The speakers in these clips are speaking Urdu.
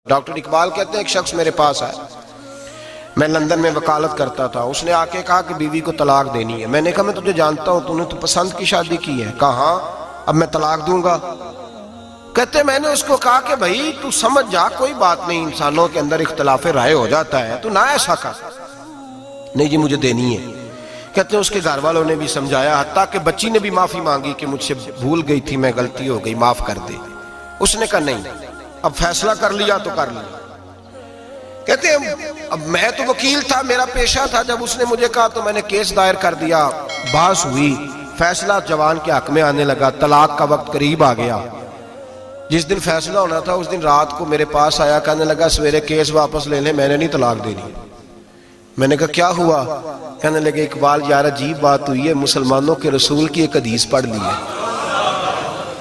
ڈاکٹر اقبال کہتے ہیں ایک شخص میرے پاس آیا، میں لندن میں وکالت کرتا تھا، اس نے آ کے کہا کہ بیوی کو طلاق دینی ہے۔ میں نے کہا میں تجھے جانتا ہوں، تو نے تو پسند کی شادی کی ہے۔ کہا ہاں، اب میں طلاق دوں گا۔ کہتے میں نے اس کو کہا کہ بھائی تو سمجھ جا، کوئی بات نہیں، انسانوں کے اندر اختلاف رائے ہو جاتا ہے، تو نہ ایسا کر۔ نہیں جی مجھے دینی ہے۔ کہتے ہیں اس کے گھر والوں نے بھی سمجھایا، حتیٰ کہ بچی نے بھی معافی مانگی کہ مجھ سے بھول گئی تھی، میں غلطی ہو گئی، معاف کر دے۔ اس نے کہا نہیں، اب فیصلہ کر لیا تو کر لیا۔ کہتے ہیں اب میں تو وکیل تھا، میرا پیشہ تھا، جب اس نے مجھے کہا تو میں نے کیس دائر کر دیا، بحث ہوئی، فیصلہ جوان کے حق میں آنے لگا، طلاق کا وقت قریب آ گیا۔ جس دن فیصلہ ہونا تھا اس دن رات کو میرے پاس آیا، کہنے لگا سویرے کیس واپس لے لیں، میں نے نہیں طلاق دینی۔ میں نے کہا کیا ہوا؟ کہنے لگے اقبال یار عجیب بات ہوئی ہے، مسلمانوں کے رسول کی ایک حدیث پڑھ لی ہے،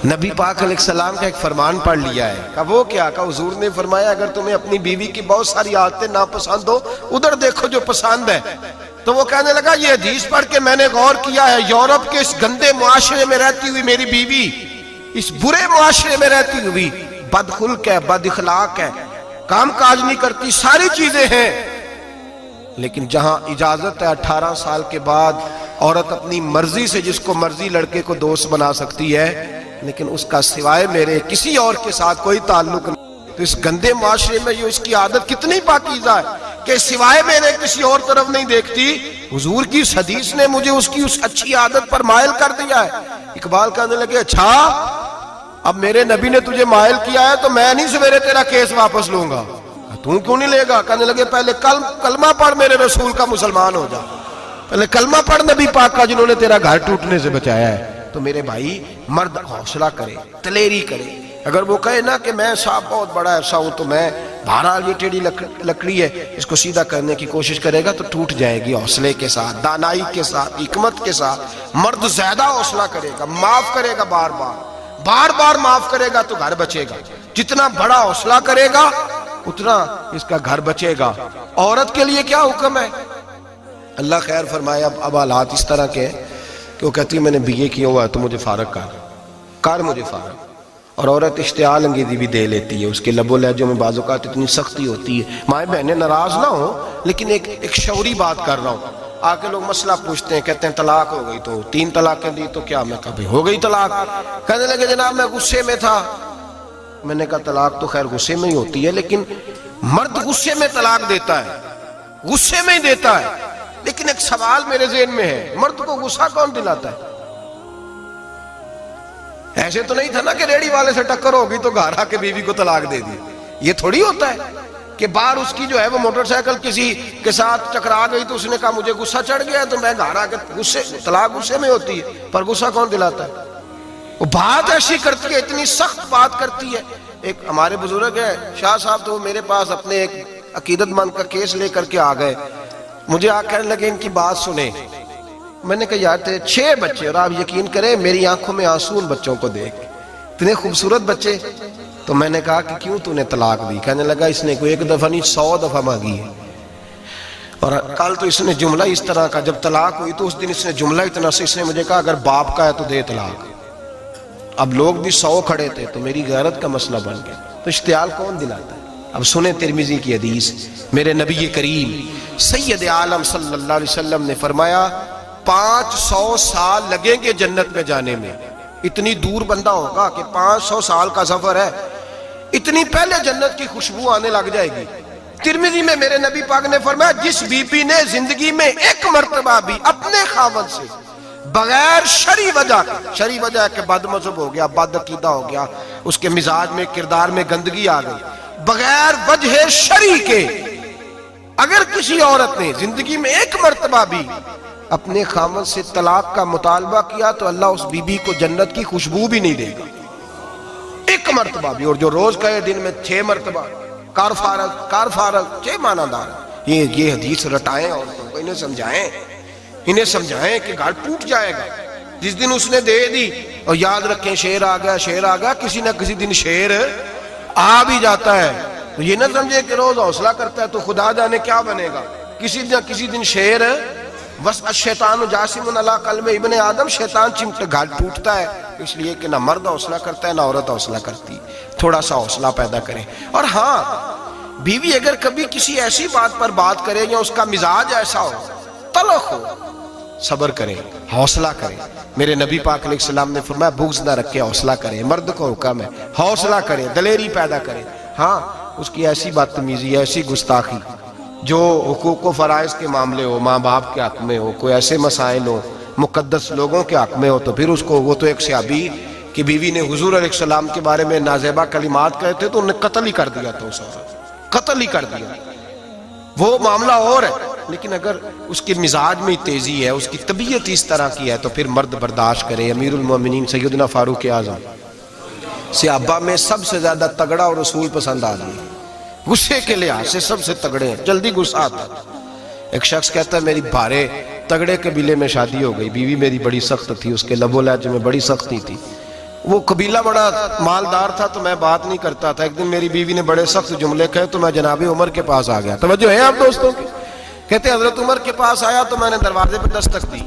نبی پاک علیہ السلام کا ایک فرمان پڑھ لیا ہے۔ کہا وہ کیا؟ کہا حضور نے فرمایا اگر تمہیں اپنی بیوی کی بہت ساری عادتیں ناپسند ہو، ادھر دیکھو جو پسند ہے۔ تو وہ کہنے لگا یہ حدیث پڑھ کے میں نے غور کیا ہے، یورپ کے اس گندے معاشرے میں رہتی ہوئی میری بیوی اس برے معاشرے میں رہتی ہوئی بد خلق ہے، بد اخلاق ہے، کام کاج نہیں کرتی، ساری چیزیں ہیں، لیکن جہاں اجازت ہے 18 سال کے بعد عورت اپنی مرضی سے جس کو مرضی لڑکے کو دوست بنا سکتی ہے، لیکن اس کا سوائے میرے کسی اور کے ساتھ کوئی تعلق نہیں۔ تو اس گندے معاشرے میں یہ اس کی عادت کتنی پاکیزہ ہے کہ سوائے میرے کسی اور طرف نہیں دیکھتی۔ حضور کی اس حدیث نے مجھے اس کی اس اچھی عادت پر مائل کر دیا ہے۔ اقبال کہنے لگے اچھا اب میرے نبی نے تجھے مائل کیا ہے تو میں نہیں سویرے تیرا کیس واپس لوں گا۔ تم کیوں نہیں لے گا؟ کہنے لگے پہلے کلمہ پڑھ میرے رسول کا، مسلمان ہو جا، پہلے کلمہ پڑھ نبی پاک کا جنہوں نے تیرا گھر ٹوٹنے سے بچایا ہے۔ تو میرے بھائی مرد حوصلہ کرے، دلیری کرے۔ اگر وہ کہے نا کہ میں صاحب بہت بڑا ایسا ہوں تو میں بہرحال یہ ٹیڑھی لکڑی ہے اس کو سیدھا کرنے کی کوشش کرے گا تو ٹوٹ جائے گی۔ حوصلے کے ساتھ، دانائی کے ساتھ، حکمت کے ساتھ مرد زیادہ حوصلہ کرے گا، معاف کرے گا، بار بار معاف کرے گا تو گھر بچے گا۔ جتنا بڑا حوصلہ کرے گا اتنا اس کا گھر بچے گا۔ عورت کے لیے کیا حکم ہے؟ اللہ خیر فرمائے۔ اب حالات اس طرح کے کہ وہ کہتی ہے میں نے BA کیا ہوا ہے تو مجھے فارغ کر مجھے فارغ۔ اور عورت اشتعال انگیزی بھی دے لیتی ہے، اس کے لب و لہجوں میں بعض اوقات اتنی سختی ہوتی ہے۔ مائیں بہنیں ناراض نہ ہوں، لیکن ایک شعوری بات کر رہا ہوں۔ آ کے لوگ مسئلہ پوچھتے ہیں، کہتے ہیں طلاق ہو گئی تو 3 طلاقیں دی تو کیا؟ میں کہا بھئی ہو گئی طلاق۔ کہنے لگے جناب میں غصے میں تھا۔ میں نے کہا طلاق تو خیر غصے میں ہی ہوتی ہے، لیکن مرد غصے میں طلاق دیتا ہے، غصے میں ہی دیتا ہے، لیکن ایک سوال میرے ذہن میں ہے، مرد کو غصہ کون دلاتا ہے؟ ایسے تو نہیں تھا نا کہ ریڑی والے سے ٹکر ہوگی تو گھر آ کے بیوی کو طلاق دے دی۔ یہ تھوڑی ہوتا ہے کہ باہر اس کی جو ہے وہ موٹر سائیکل کسی کے ساتھ ٹکرا گئی تو اس نے کہا مجھے غصہ چڑھ گیا تو میں گھر آ کے طلاق غصے میں ہوتی ہے، پر غصہ کون دلاتا ہے؟ وہ بات ایسی کرتی ہے، اتنی سخت بات کرتی ہے۔ ایک ہمارے بزرگ ہے شاہ صاحب، تو میرے پاس اپنے ایک عقیدت مند کا کیس لے کر کے آ گئے، مجھے آ کہنے لگے ان کی بات سنیں۔ میں نے کہا یار تھے 6 بچے، اور آپ یقین کریں میری آنکھوں میں آنسو ان بچوں کو دیکھ، اتنے خوبصورت بچے۔ تو میں نے کہا کہ کیوں تو نے طلاق دی؟ کہنے لگا اس نے کوئی 1 دفعہ نہیں 100 دفعہ مانگی ہے، اور کل تو اس نے جملہ اس طرح کا، جب طلاق ہوئی تو اس دن اس نے جملہ اتنا سے، اس نے مجھے کہا اگر باپ کا ہے تو دے طلاق۔ اب لوگ بھی 100 کھڑے تھے تو میری غیرت کا مسئلہ بن گیا۔ تو اشتعال کون دلاتا ہے؟ اب سنیں ترمذی کی حدیث، میرے نبی کریم سید عالم صلی اللہ علیہ وسلم نے فرمایا 500 سال لگیں گے جنت میں جانے میں۔ اتنی دور بندہ ہوگا کہ 500 سال کا سفر ہے، اتنی پہلے جنت کی خوشبو آنے لگ جائے گی۔ ترمذی میں میرے نبی پاک نے فرمایا جس بی بی نے زندگی میں 1 مرتبہ بھی اپنے خاوند سے بغیر شرعی وجہ ہے کہ بد مذہب ہو گیا، بد عقیدہ ہو گیا، اس کے مزاج میں کردار میں گندگی آ گئی، بغیر وجہ شرعی کے اگر کسی عورت نے زندگی میں 1 مرتبہ بھی اپنے خاوند سے طلاق کا مطالبہ کیا تو اللہ اس بی بی کو جنت کی خوشبو بھی نہیں دے گا، 1 مرتبہ بھی۔ اور جو روز کہے دن میں 6 مرتبہ کار فارغ 6 معنی دار، یہ حدیث رٹائیں اور انہیں سمجھائیں کہ گھر ٹوٹ جائے گا جس دن اس نے دے دی۔ اور یاد رکھیں شیر آ گیا، کسی نہ کسی دن شیر آ بھی جاتا ہے، تو یہ نہ سمجھے کہ روز حوصلہ کرتا ہے تو خدا جانے کیا بنے گا، کسی نہ کسی دن شیر بس الشیطان جاسم علی قلب ابن آدم، شیطان چمٹ گھر ٹوٹتا ہے اس لیے کہ نہ مرد حوصلہ کرتا ہے نہ عورت حوصلہ کرتی، تھوڑا سا حوصلہ پیدا کرے۔ اور ہاں، بیوی اگر کبھی کسی ایسی بات پر بات کرے یا اس کا مزاج ایسا ہو، تلخ ہو، صبر کرے، حوصلہ کرے۔ میرے نبی پاک علیہ السلام نے فرمایا بغض نہ رکھے، حوصلہ کرے۔ مرد کو حکم ہے حوصلہ کرے، دلیری پیدا کرے۔ ہاں، اس کی ایسی بدتمیزی، ایسی گستاخی جو حقوق و فرائض کے معاملے ہو، ماں باپ کے حق میں ہو، کوئی ایسے مسائل ہو مقدس لوگوں کے حق میں ہو، تو پھر اس کو، وہ تو ایک صحابی کی بیوی نے حضور علیہ السلام کے بارے میں نازیبا کلمات کہے تھے تو انہیں قتل ہی کر دیا تھا، اس عورت قتل ہی کر دیا۔ وہ معاملہ اور ہے، لیکن اگر اس کے مزاج میں تیزی ہے، اس کی طبیعت اس طرح کی ہے، تو پھر مرد برداشت کرے۔ امیر المومنین سیدنا فاروق اعظم صحابہ میں سب سے زیادہ تگڑا اور رسول پسند آدمی، غصے کے لحاظ سے سب سے تگڑے ہیں، جلدی غصہ آتا ہے۔ ایک شخص کہتا ہے میری بھارے تگڑے قبیلے میں شادی ہو گئی، بیوی میری بڑی سخت تھی، اس کے لب و لہجے میں بڑی سختی تھی، وہ قبیلہ بڑا مالدار تھا تو میں بات نہیں کرتا تھا۔ ایک دن میری بیوی نے بڑے سخت جملے کہے تو میں جناب عمر کے پاس آ گیا۔ توجہ ہے آپ دوستوں کی؟ کہتے ہیں حضرت عمر کے پاس آیا تو میں نے دروازے پہ دستک دی،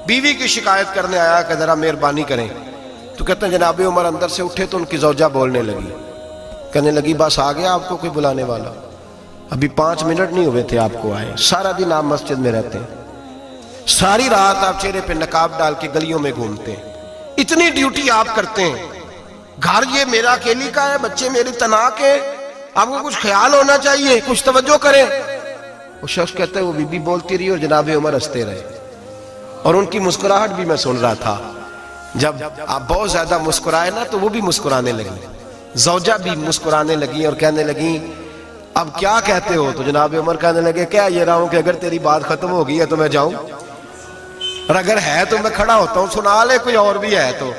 بیوی کی شکایت کرنے آیا کہ ذرا مہربانی کریں۔ تو کہتے ہیں جناب عمر اندر سے اٹھے تو ان کی زوجہ بولنے لگی، کہنے لگی بس آ گیا آپ کو کوئی بلانے والا؟ ابھی 5 منٹ نہیں ہوئے تھے آپ کو آئے، سارا دن آپ مسجد میں رہتے ہیں، ساری رات آپ چہرے پہ نقاب ڈال کے گلیوں میں گھومتے ہیں، اتنی ڈیوٹی آپ کرتے ہیں، گھر یہ میرا اکیلی کا ہے، بچے میری تناک ہیں، آپ کو کچھ خیال ہونا چاہیے، کچھ توجہ کریں۔ وہ شخص کہتا ہے وہ بی بی بولتی رہی اور جناب عمر ہنستے رہے، اور ان کی مسکراہٹ بھی میں سن رہا تھا۔ جب آپ بہت زیادہ مسکرائے نا تو وہ بھی مسکرانے لگی، زوجہ بھی مسکرانے لگی اور کہنے لگی اب کیا کہتے ہو؟ تو جناب عمر کہنے لگے کیا یہ رہا ہوں کہ اگر تیری بات ختم ہو گئی ہے تو میں جاؤں، اور اگر ہے تو میں کھڑا ہوتا ہوں، سنا لے کوئی اور بھی ہے تو۔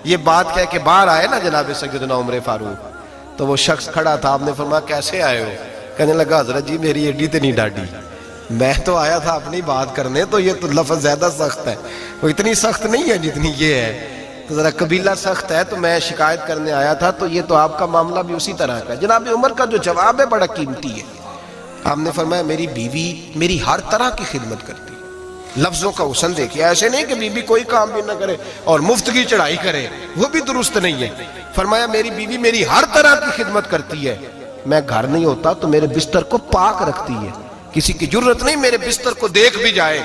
یہ بات کہہ کے باہر آئے نا جناب سیدنا عمر فاروق، تو وہ شخص کھڑا تھا، آپ نے فرمایا کیسے آئے ہو؟ کہنے لگا حضرت جی میری ایڈی تو نہیں ڈاڈی، میں تو آیا تھا اپنی بات کرنے، تو یہ تو لفظ زیادہ سخت ہے، وہ اتنی سخت نہیں ہے جتنی یہ ہے، تو ذرا قبیلہ سخت ہے تو میں شکایت کرنے آیا تھا، تو یہ تو آپ کا معاملہ بھی اسی طرح کا ہے۔ جناب عمر کا جو جواب ہے بڑا قیمتی ہے۔ آپ نے فرمایا میری بیوی میری ہر طرح کی خدمت کرتی ہے، لفظوں کا حسن دیکھیے، ایسے نہیں کہ بیوی کوئی کام بھی نہ کرے اور مفت کی چڑھائی کرے، وہ بھی درست نہیں ہے۔ فرمایا میری بیوی میری ہر طرح کی خدمت کرتی ہے، میں گھر نہیں ہوتا تو میرے بستر کو پاک رکھتی ہے، کسی کی جرت نہیں میرے بستر کو دیکھ بھی جائے،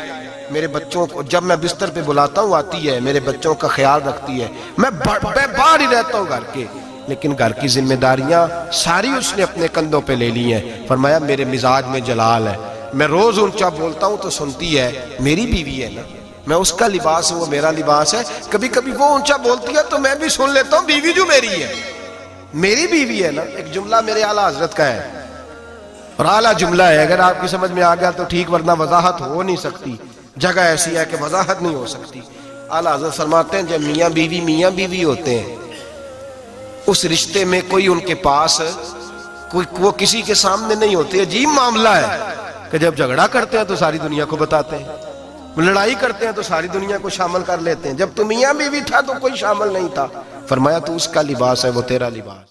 میرے بچوں کو جب میں بستر پہ بلاتا ہوں آتی ہے، میرے بچوں کا خیال رکھتی ہے، میں باہر ہی رہتا ہوں گھر کے، لیکن گھر کی ذمہ داریاں ساری اس نے اپنے کندھوں پہ لے لی ہیں۔ فرمایا میرے مزاج میں جلال ہے، میں روز اونچا بولتا ہوں تو سنتی ہے، میری بیوی ہے نا، میں اس کا لباس ہوں وہ میرا لباس ہے، کبھی کبھی وہ اونچا بولتی ہے تو میں بھی سن لیتا ہوں، بیوی جو میری ہے میری بیوی ہے نا۔ ایک جملہ میرے اعلیٰ حضرت کا ہے، اور اعلیٰ جملہ ہے، اگر آپ کی سمجھ میں آ گیا تو ٹھیک، ورنہ وضاحت ہو نہیں سکتی، جگہ ایسی ہے کہ وضاحت نہیں ہو سکتی۔ اعلیٰ حضرت فرماتے ہیں جب میاں بیوی ہوتے ہیں، اس رشتے میں کوئی ان کے پاس وہ کسی کے سامنے نہیں ہوتے، عجیب معاملہ ہے کہ جب جھگڑا کرتے ہیں تو ساری دنیا کو بتاتے ہیں، لڑائی کرتے ہیں تو ساری دنیا کو شامل کر لیتے ہیں، جب تو میاں بیوی تھا تو کوئی شامل نہیں تھا۔ فرمایا تو اس کا لباس ہے وہ تیرا لباس۔